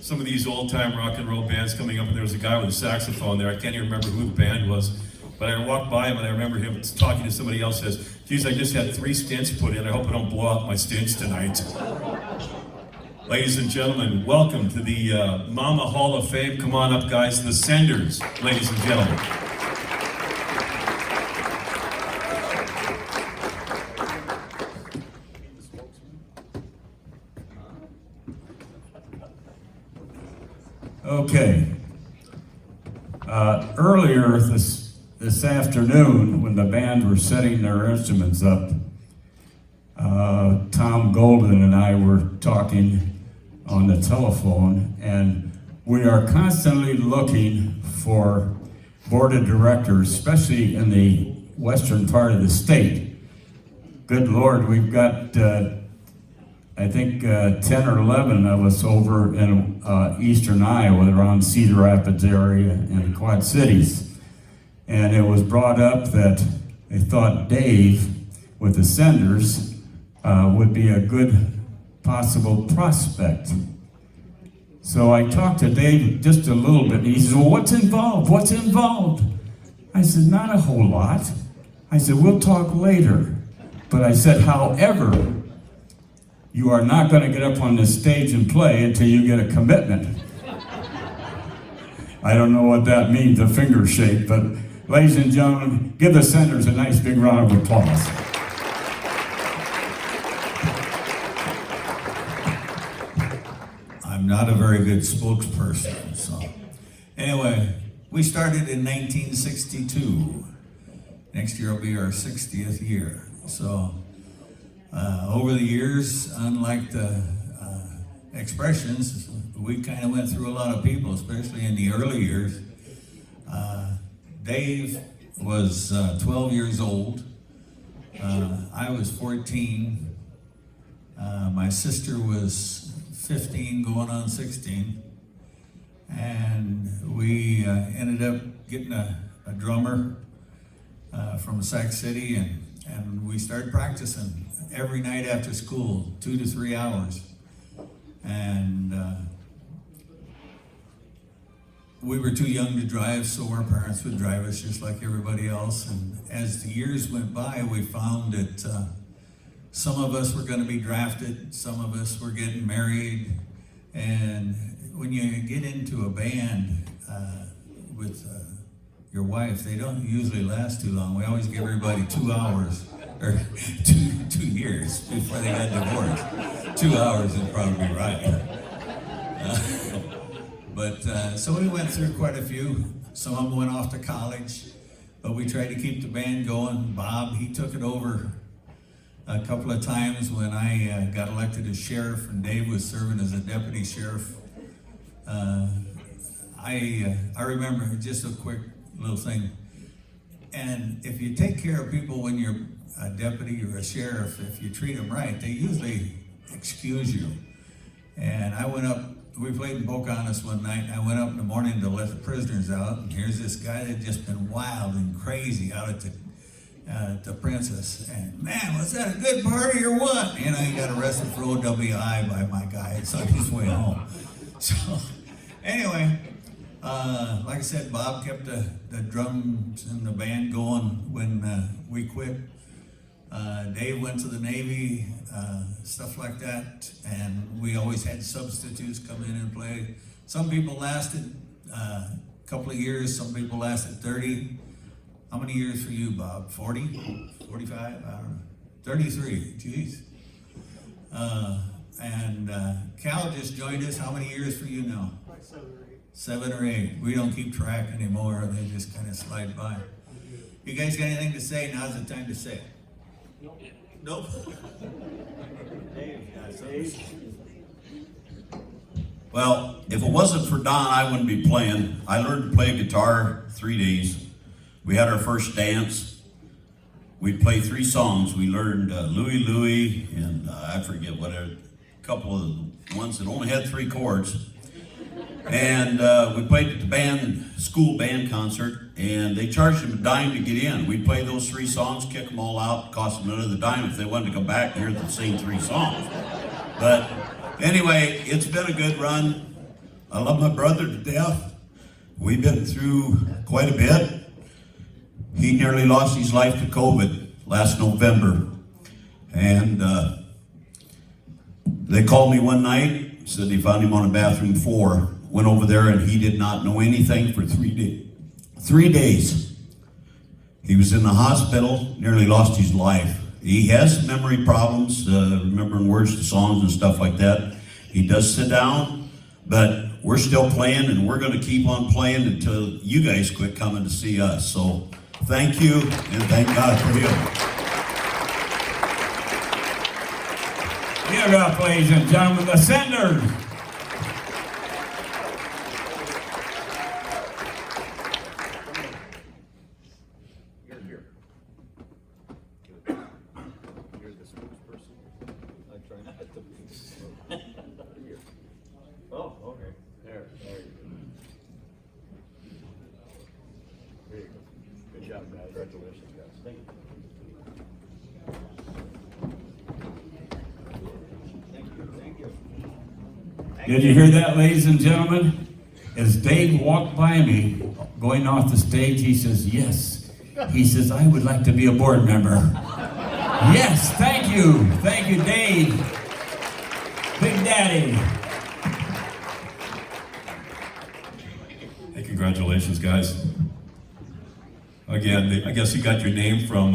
some of these old-time rock and roll bands coming up, and there was a guy with a saxophone there. I can't even remember who the band was, but I walked by him, and I remember him talking to somebody else, says, geez, I just had 3 stints put in. I hope I don't blow out my stints tonight. Ladies and gentlemen, welcome to the Mama Hall of Fame. Come on up, guys. The Senders, ladies and gentlemen. Okay. Earlier this afternoon, when the band were setting their instruments up, Tom Golden and I were talking on the telephone, and we are constantly looking for board of directors, especially in the western part of the state. Good Lord, we've got, I think, 10 or 11 of us over in eastern Iowa, around Cedar Rapids area and the Quad Cities. And it was brought up that they thought Dave, with the Senders, would be a good possible prospect. So I talked to Dave just a little bit, and he said, well, what's involved? What's involved? I said, not a whole lot. I said, we'll talk later. But I said, however, you are not going to get up on this stage and play until you get a commitment. I don't know what that means, a finger shake, but ladies and gentlemen, give the Senders a nice big round of applause. I'm not a very good spokesperson, so. Anyway, we started in 1962. Next year will be our 60th year. So, over the years, unlike the expressions, we kind of went through a lot of people, especially in the early years. Dave was 12 years old. I was 14. My sister was 15 going on 16, and we ended up getting a drummer from Sac City, and we started practicing every night after school, 2 to 3 hours, and we were too young to drive, so our parents would drive us just like everybody else. And as the years went by, we found that some of us were going to be drafted, some of us were getting married, and when you get into a band with your wife, they don't usually last too long. We always give everybody 2 hours, or two years before they got divorced. 2 hours is probably right. So we went through quite a few. Some of them went off to college, but we tried to keep the band going. Bob, he took it over a couple of times when I got elected as sheriff and Dave was serving as a deputy sheriff. I remember just a quick little thing. And if you take care of people when you're a deputy or a sheriff, if you treat them right, they usually excuse you. And I went up, we played in Pocahontas one night, I went up in the morning to let the prisoners out, and here's this guy that had just been wild and crazy out at the Princess. And man, was that a good party or what? And I got arrested for OWI by my guy, so on his way home. So anyway, like I said, Bob kept the drums and the band going when we quit. Dave went to the Navy, stuff like that, and we always had substitutes come in and play. Some people lasted a couple of years, some people lasted 30. How many years for you, Bob? 40? 45? I don't know. 33, geez. And Cal just joined us. How many years for you now? Like 7 or 8. 7 or 8. We don't keep track anymore. They just kind of slide by. You guys got anything to say? Now's the time to say it. Nope. Well, if it wasn't for Don, I wouldn't be playing. I learned to play guitar 3 days. We had our first dance. We'd play 3 songs. We learned Louie Louie and I forget whatever, a couple of the ones that only had 3 chords. And we played at the school band concert, and they charged them a dime to get in. We'd play those 3 songs, kick them all out, cost them another dime if they wanted to come back and hear the same 3 songs. But anyway, it's been a good run. I love my brother to death. We've been through quite a bit. He nearly lost his life to COVID last November. And they called me one night, said they found him on a bathroom floor. Went over there and he did not know anything for 3 days. 3 days. He was in the hospital, nearly lost his life. He has memory problems, remembering words to songs and stuff like that. He does sit down, but we're still playing and we're going to keep on playing until you guys quit coming to see us. So thank you and thank God for him. Give it up, ladies and gentlemen, the Senders. You're the spokesperson. I try not to be. Here. Oh, okay. There you go. There you go. Good job, guys. Congratulations, guys. Thank you. Did you hear that, ladies and gentlemen? As Dave walked by me, going off the stage, he says, yes. He says, I would like to be a board member. Yes, thank you. Thank you, Dave. Big Daddy. Hey, congratulations, guys. Again, I guess you got your name from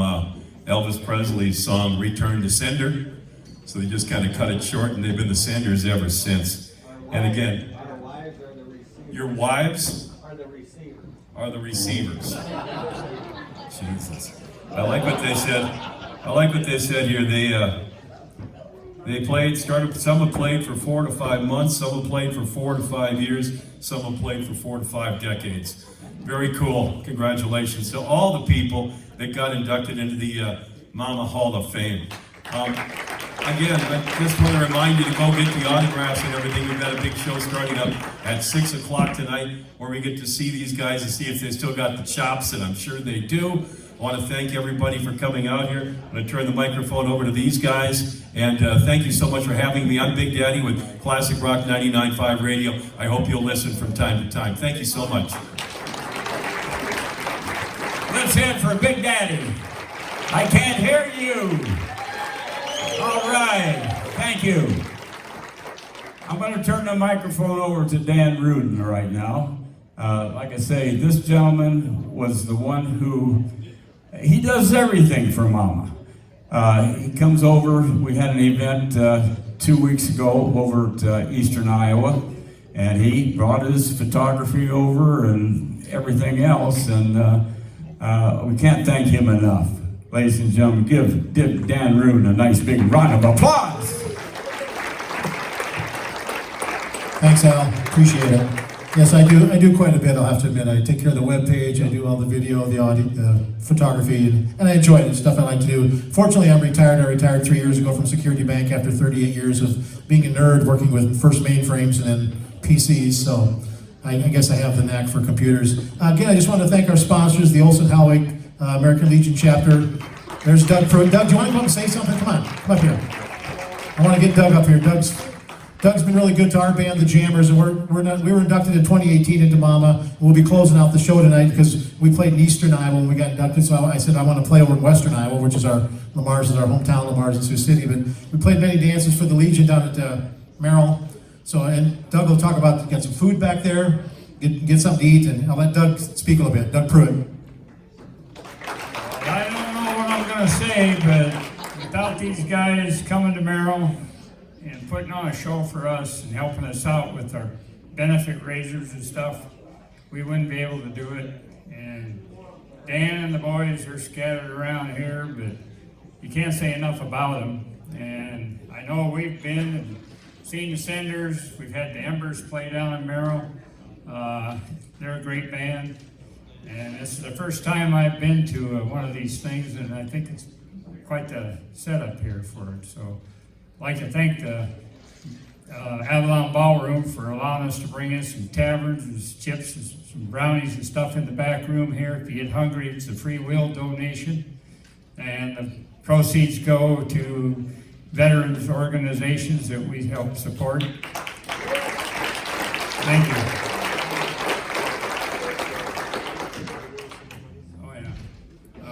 Elvis Presley's song, Return to Sender. So they just kind of cut it short, and they've been the Senders ever since. And again, Our wives are the receivers. your wives Are the receivers. are the receivers. Jesus. I like what they said. I like what they said here. They started, some have played for 4 to 5 months, some have played for 4 to 5 years, some have played for 4 to 5 decades. Very cool. Congratulations to all the people that got inducted into the Mama Hall of Fame. Again, I just want to remind you to go get the autographs and everything. We've got a big show starting up at 6 o'clock tonight where we get to see these guys and see if they still got the chops, and I'm sure they do. I want to thank everybody for coming out here. I'm going to turn the microphone over to these guys, and thank you so much for having me. I'm Big Daddy with Classic Rock 99.5 Radio. I hope you'll listen from time to time. Thank you so much. Let's hear it for Big Daddy. I can't hear you. All right, thank you. I'm going to turn the microphone over to Dan Rudin right now. Like I say, this gentleman was the one who, he does everything for Mama. He comes over, we had an event 2 weeks ago over at Eastern Iowa, and he brought his photography over and everything else, and we can't thank him enough. Ladies and gentlemen, give Dan Rudin a nice big round of applause. Thanks, Al. Appreciate it. Yes, I do quite a bit, I'll have to admit. I take care of the webpage, I do all the video, the audio, the photography, and I enjoy it. It's stuff I like to do. Fortunately, I'm retired. I retired 3 years ago from Security Bank after 38 years of being a nerd, working with first mainframes and then PCs, so I guess I have the knack for computers. Again, I just want to thank our sponsors, the Olson Howick American Legion chapter. There's Doug Pruitt. Doug, do you want to come up and say something? Come on, come up here. I want to get Doug up here. Doug's been really good to our band, the Jammers, and we were inducted in 2018 into Mama. We'll be closing out the show tonight because we played in Eastern Iowa when we got inducted, so I said I want to play over in Western Iowa, which is Lamar's is our hometown, Lamar's in Sioux City, but we played many dances for the Legion down at Merrill. So, and Doug will talk about, get some food back there, get something to eat, and I'll let Doug speak a little bit. Doug Pruitt. I don't know what I'm going to say, but without these guys coming to Merrill and putting on a show for us and helping us out with our benefit raisers and stuff, we wouldn't be able to do it. And Dan and the boys are scattered around here, but you can't say enough about them. And I know we've been and seen the Senders. We've had the Embers play down in Merrill. They're a great band. And this is the first time I've been to one of these things, and I think it's quite the setup here for it. So I'd like to thank the Avalon Ballroom for allowing us to bring in some taverns and chips and some brownies and stuff in the back room here. If you get hungry, it's a free will donation. And the proceeds go to veterans organizations that we help support. Thank you.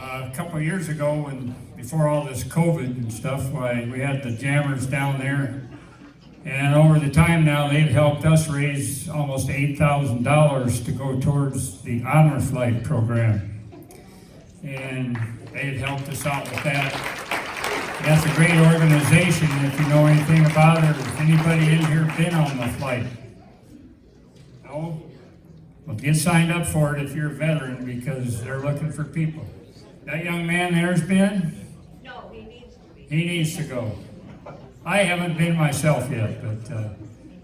A couple of years ago, before all this COVID and stuff, we had the Jammers down there, and over the time now they've helped us raise almost $8,000 to go towards the Honor Flight program, and they've helped us out with that. That's a great organization. If you know anything about it, or if anybody in here been on the flight? No? Well, get signed up for it if you're a veteran, because they're looking for people. That young man there's been? No, he needs to be. He needs to go. I haven't been myself yet, but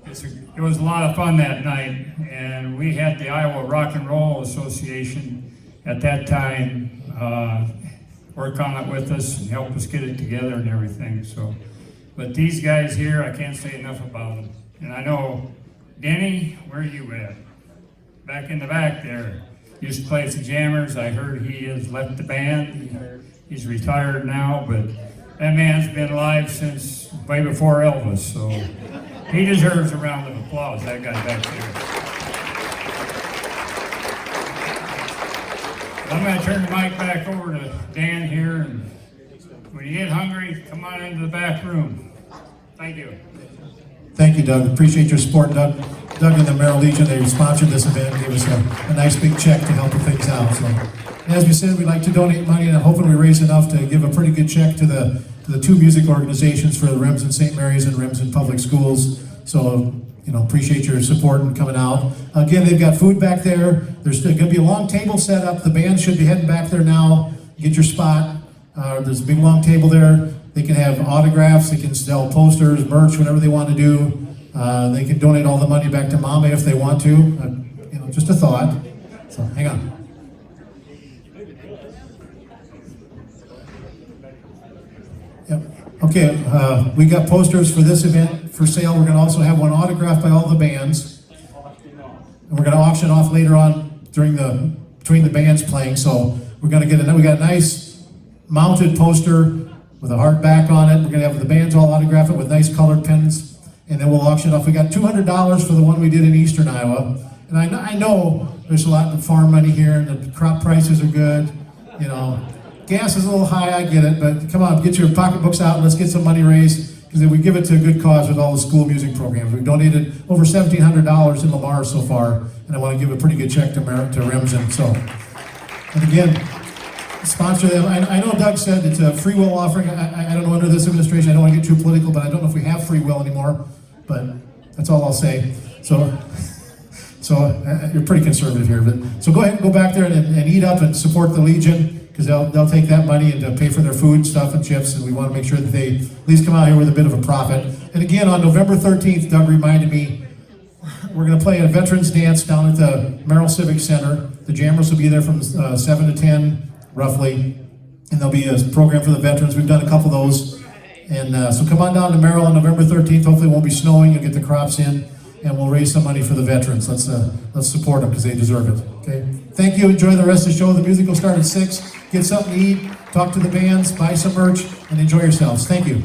it was a lot of fun that night, and we had the Iowa Rock and Roll Association at that time work on it with us and help us get it together and everything. So, but these guys here, I can't say enough about them. And I know, Denny, where are you at? Back in the back there. Used to play with the Jammers. I heard he has left the band. He's retired now, but that man's been alive since way before Elvis, so he deserves a round of applause, that guy back there. I'm going to turn the mic back over to Dan here, and when you get hungry, come on into the back room. Thank you. Thank you, Doug. Appreciate your support, Doug. Doug and the Merrill Legion, they sponsored this event, gave us a nice big check to help things out. So, and as we said, we'd like to donate money, and hopefully we raise enough to give a pretty good check to the two music organizations for the Remsen St. Mary's and Remsen Public Schools. So, appreciate your support and coming out. Again, they've got food back there. There's going to be a long table set up. The band should be heading back there now. Get your spot. There's a big long table there. They can have autographs. They can sell posters, merch, whatever they want to do. They can donate all the money back to Mama if they want to. Just a thought. So hang on. Yep. Okay, we got posters for this event for sale. We're going to also have one autographed by all the bands. And we're going to auction off later on between the bands playing. So we're going to we got a nice mounted poster with a heart back on it. We're going to have the bands all autograph it with nice colored pens. And then we'll auction off. We got $200 for the one we did in Eastern Iowa. And I know there's a lot of farm money here, and the crop prices are good. gas is a little high, I get it, but come on, get your pocketbooks out and let's get some money raised, because we give it to a good cause with all the school music programs. We've donated over $1,700 in Lamar so far, and I want to give a pretty good check to Remsen. So, and again, sponsor them. I know Doug said it's a free will offering. I don't know under this administration, I don't want to get too political, but I don't know if we have free will anymore, but that's all I'll say. So you're pretty conservative here, but so go ahead and go back there and eat up and support the Legion, because they'll take that money and to pay for their food, stuff, and chips, and we want to make sure that they at least come out here with a bit of a profit. And again, on November 13th, Doug reminded me, we're going to play a veterans dance down at the Merrill Civic Center. The Jammers will be there from 7 to 10, roughly, and there'll be a program for the veterans. We've done a couple of those, and so come on down to Merrill on November 13th. Hopefully it won't be snowing. You'll get the crops in, and we'll raise some money for the veterans. Let's support them because they deserve it. Okay. Thank you. Enjoy the rest of the show. The music will start at 6. Get something to eat. Talk to the bands. Buy some merch, and enjoy yourselves. Thank you.